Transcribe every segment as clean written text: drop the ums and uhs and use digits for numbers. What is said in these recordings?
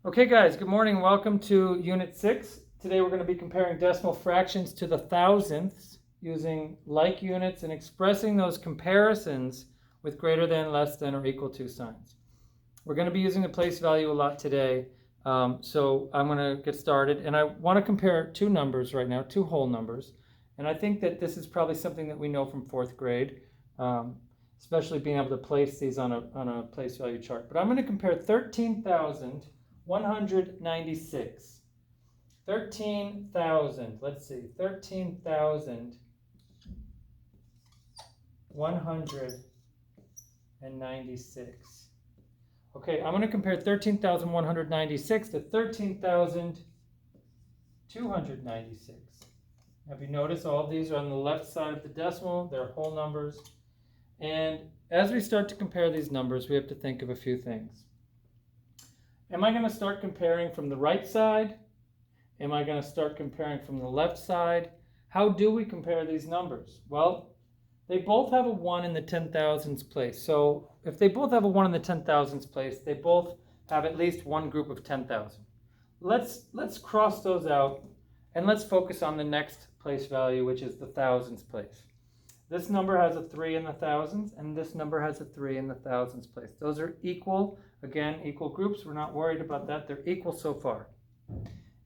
Okay guys, good morning. Welcome to Unit 6. Today we're going to be comparing decimal fractions to the thousandths using like units and expressing those comparisons with greater than, less than, or equal to signs. We're going to be using the place value a lot today, so I'm going to get started. And I want to compare two numbers right now, two whole numbers. And I think that this is probably something that we know from 4th grade, especially being able to place these on a place value chart. But I'm going to compare 13,196. 13,000, let's see, 13,196. Okay, I'm going to compare 13,196 to 13,296. Have you noticed all of these are on the left side of the decimal? They're whole numbers. And as we start to compare these numbers, we have to think of a few things. Am I going to start comparing from the right side? Am I going to start comparing from the left side? How do we compare these numbers? Well, they both have a 1 in the 10,000s place. So if they both have a 1 in the 10,000s place, they both have at least one group of 10,000. Let's cross those out and let's focus on the next place value, which is the thousands place. This number has a 3 in the thousands, and this number has a 3 in the thousands place. Those are equal, again, equal groups. We're not worried about that. They're equal so far.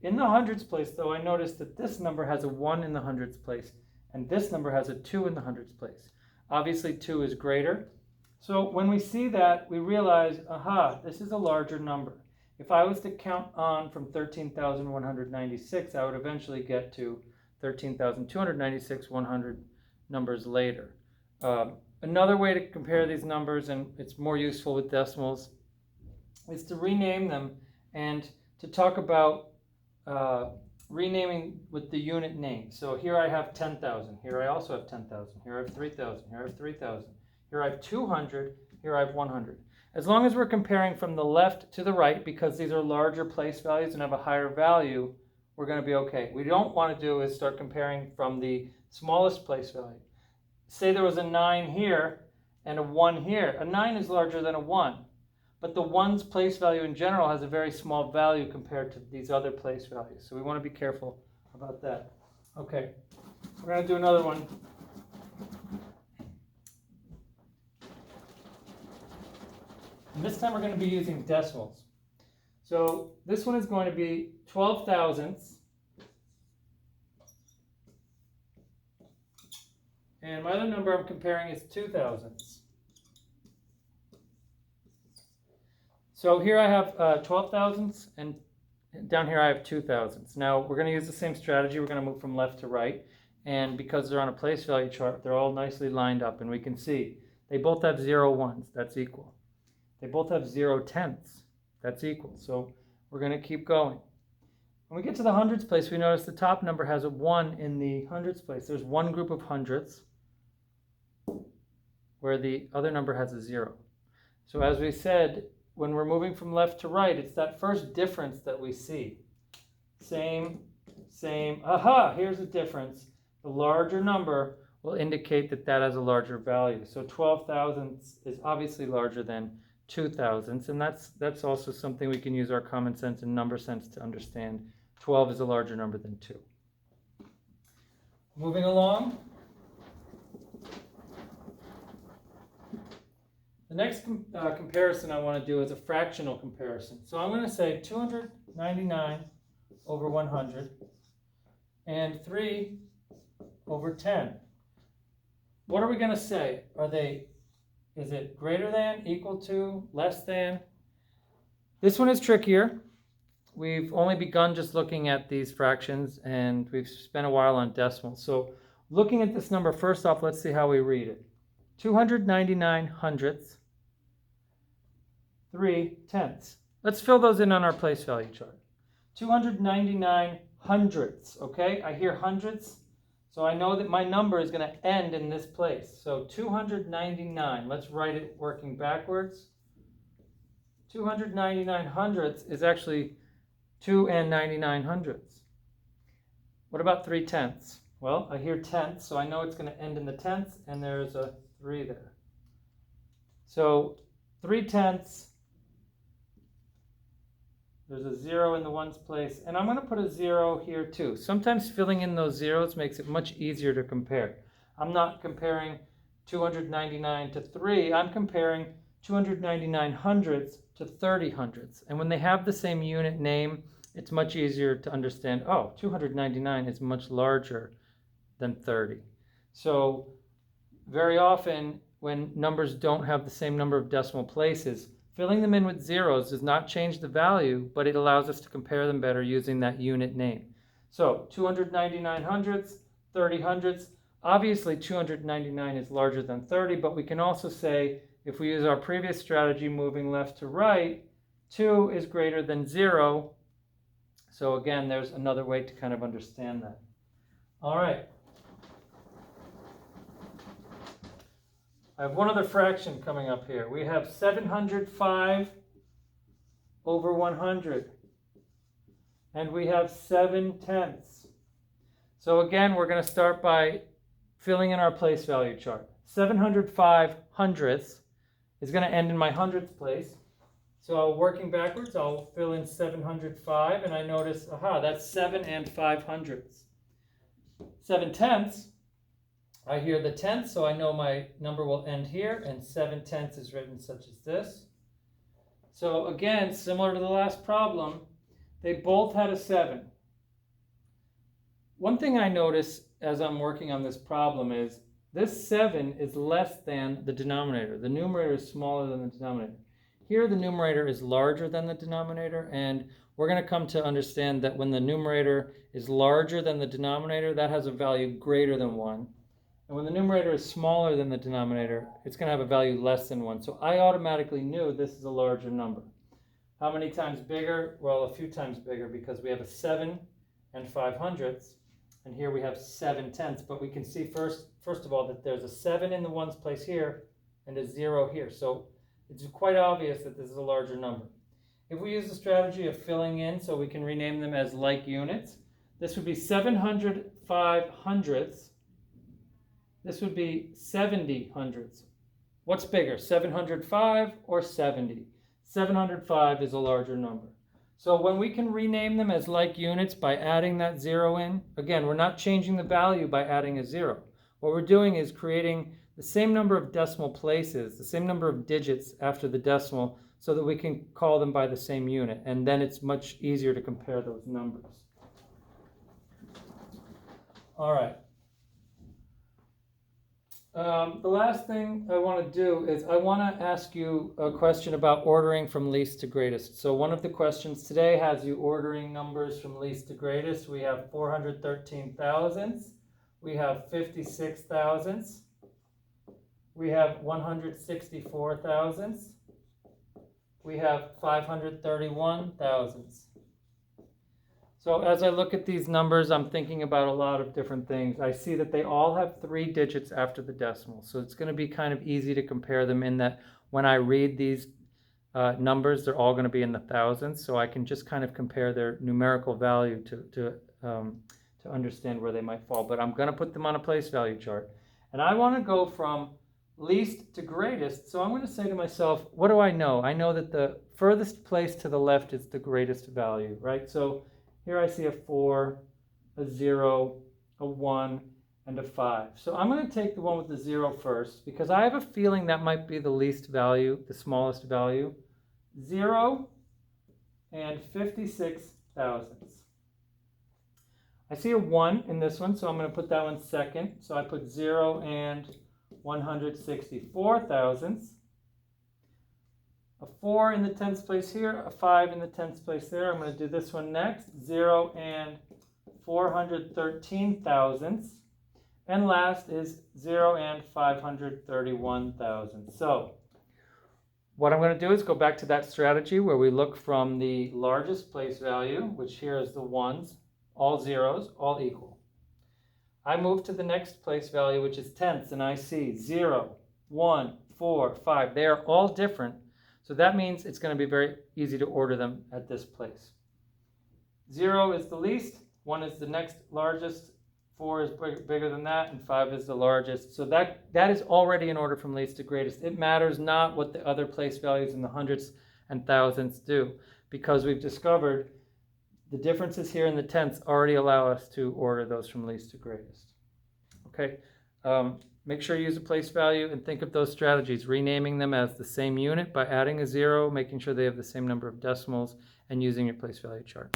In the hundreds place, though, I noticed that this number has a 1 in the hundreds place, and this number has a 2 in the hundreds place. Obviously, 2 is greater. So when we see that, we realize, aha, this is a larger number. If I was to count on from 13,196, I would eventually get to 13,296, 100 numbers later. Another way to compare these numbers, and it's more useful with decimals, is to rename them and to talk about renaming with the unit name. So here I have 10,000. Here I also have 10,000. Here I have 3,000. Here I have 3,000. Here I have 200. Here I have 100. As long as we're comparing from the left to the right, because these are larger place values and have a higher value, we're going to be okay. What we don't want to do is start comparing from the smallest place value. Say there was a 9 here and a 1 here. A 9 is larger than a 1. But the 1's place value in general has a very small value compared to these other place values. So we want to be careful about that. Okay, we're going to do another one. And this time we're going to be using decimals. So this one is going to be 12 thousandths. And my other number I'm comparing is 2 thousandths. So here I have 12 thousandths, and down here I have 2 thousandths. Now we're going to use the same strategy. We're going to move from left to right. And because they're on a place value chart, they're all nicely lined up. And we can see they both have 0 ones. That's equal. They both have 0 tenths. That's equal. So we're going to keep going. When we get to the hundreds place, we notice the top number has a 1 in the hundreds place. There's one group of hundredths where the other number has a 0. So as we said, when we're moving from left to right, it's that first difference that we see. Same. Aha, here's a difference. The larger number will indicate that that has a larger value. So 12 thousandths is obviously larger than 2 thousandths, and that's also something we can use our common sense and number sense to understand. 12 is a larger number than 2. Moving along. The next comparison I want to do is a fractional comparison. So I'm going to say 299 over 100 and 3 over 10. What are we going to say? Is it greater than, equal to, less than? This one is trickier. We've only begun just looking at these fractions, and we've spent a while on decimals. So looking at this number, first off, let's see how we read it. 299 hundredths, 3 tenths. Let's fill those in on our place value chart. 299 hundredths, okay? I hear hundredths, so I know that my number is going to end in this place. So 299, let's write it working backwards. 299 hundredths is actually 2 and 99 hundredths. What about 3 tenths? Well, I hear tenths, so I know it's going to end in the tenths, and there's a 3 there. So 3 tenths There's a 0 in the ones place, and I'm going to put a 0 here too. Sometimes filling in those zeros makes it much easier to compare. I'm not comparing 299 to 3, I'm comparing 299 hundredths to 30 hundredths. And when they have the same unit name, it's much easier to understand, oh, 299 is much larger than 30. So very often when numbers don't have the same number of decimal places, filling them in with zeros does not change the value, but it allows us to compare them better using that unit name. So 299 hundredths, 30 hundredths. Obviously 299 is larger than 30, but we can also say, if we use our previous strategy moving left to right, 2 is greater than 0. So again, there's another way to kind of understand that. All right. I have one other fraction coming up here. We have 705 over 100. And we have 7/10. So again, we're going to start by filling in our place value chart. 705 hundredths is going to end in my hundredths place. So working backwards, I'll fill in 705, and I notice, aha, that's 7 and 5 hundredths. 7/10. I hear the tenth, so I know my number will end here, and 7/10 is written such as this. So again, similar to the last problem, they both had a 7. One thing I notice as I'm working on this problem is this 7 is less than the denominator. The numerator is smaller than the denominator. Here the numerator is larger than the denominator, and we're going to come to understand that when the numerator is larger than the denominator, that has a value greater than 1. And when the numerator is smaller than the denominator, it's going to have a value less than 1. So I automatically knew this is a larger number. How many times bigger? Well, a few times bigger, because we have a 7 and 5 hundredths. And here we have 7/10. But we can see first of all that there's a 7 in the ones place here and a 0 here. So it's quite obvious that this is a larger number. If we use the strategy of filling in so we can rename them as like units, this would be 705 hundredths. This would be 70 hundredths. What's bigger, 705 or 70? 705 is a larger number. So when we can rename them as like units by adding that 0 in, again, we're not changing the value by adding a 0. What we're doing is creating the same number of decimal places, the same number of digits after the decimal, so that we can call them by the same unit. And then it's much easier to compare those numbers. All right. The last thing I want to do is I want to ask you a question about ordering from least to greatest. So one of the questions today has you ordering numbers from least to greatest. We have 413 thousandths. We have 56 thousandths. We have 164 thousandths. We have 531 thousandths. So as I look at these numbers, I'm thinking about a lot of different things. I see that they all have 3 digits after the decimal. So it's going to be kind of easy to compare them in that when I read these numbers, they're all going to be in the thousands. So I can just kind of compare their numerical value to understand where they might fall. But I'm going to put them on a place value chart. And I want to go from least to greatest. So I'm going to say to myself, what do I know? I know that the furthest place to the left is the greatest value, right? So here I see a 4, a 0, a 1, and a 5. So I'm going to take the one with the 0 first, because I have a feeling that might be the least value, the smallest value. 0 and 56 thousandths. I see a 1 in this one, so I'm going to put that one second. So I put 0 and 164 thousandths. A 4 in the tenths place here, a 5 in the tenths place there. I'm going to do this one next. 0 and 413 thousandths. And last is 0 and 531 thousandths. So what I'm going to do is go back to that strategy where we look from the largest place value, which here is the ones, all zeros, all equal. I move to the next place value, which is tenths, and I see 0, 1, 4, 5. They are all different. So that means it's going to be very easy to order them at this place. 0 is the least, 1 is the next largest, 4 is bigger than that, and 5 is the largest. So that is already in order from least to greatest. It matters not what the other place values in the hundredths and thousandths do, because we've discovered the differences here in the tenths already allow us to order those from least to greatest. Okay, make sure you use a place value and think of those strategies, renaming them as the same unit by adding a 0, making sure they have the same number of decimals, and using your place value chart.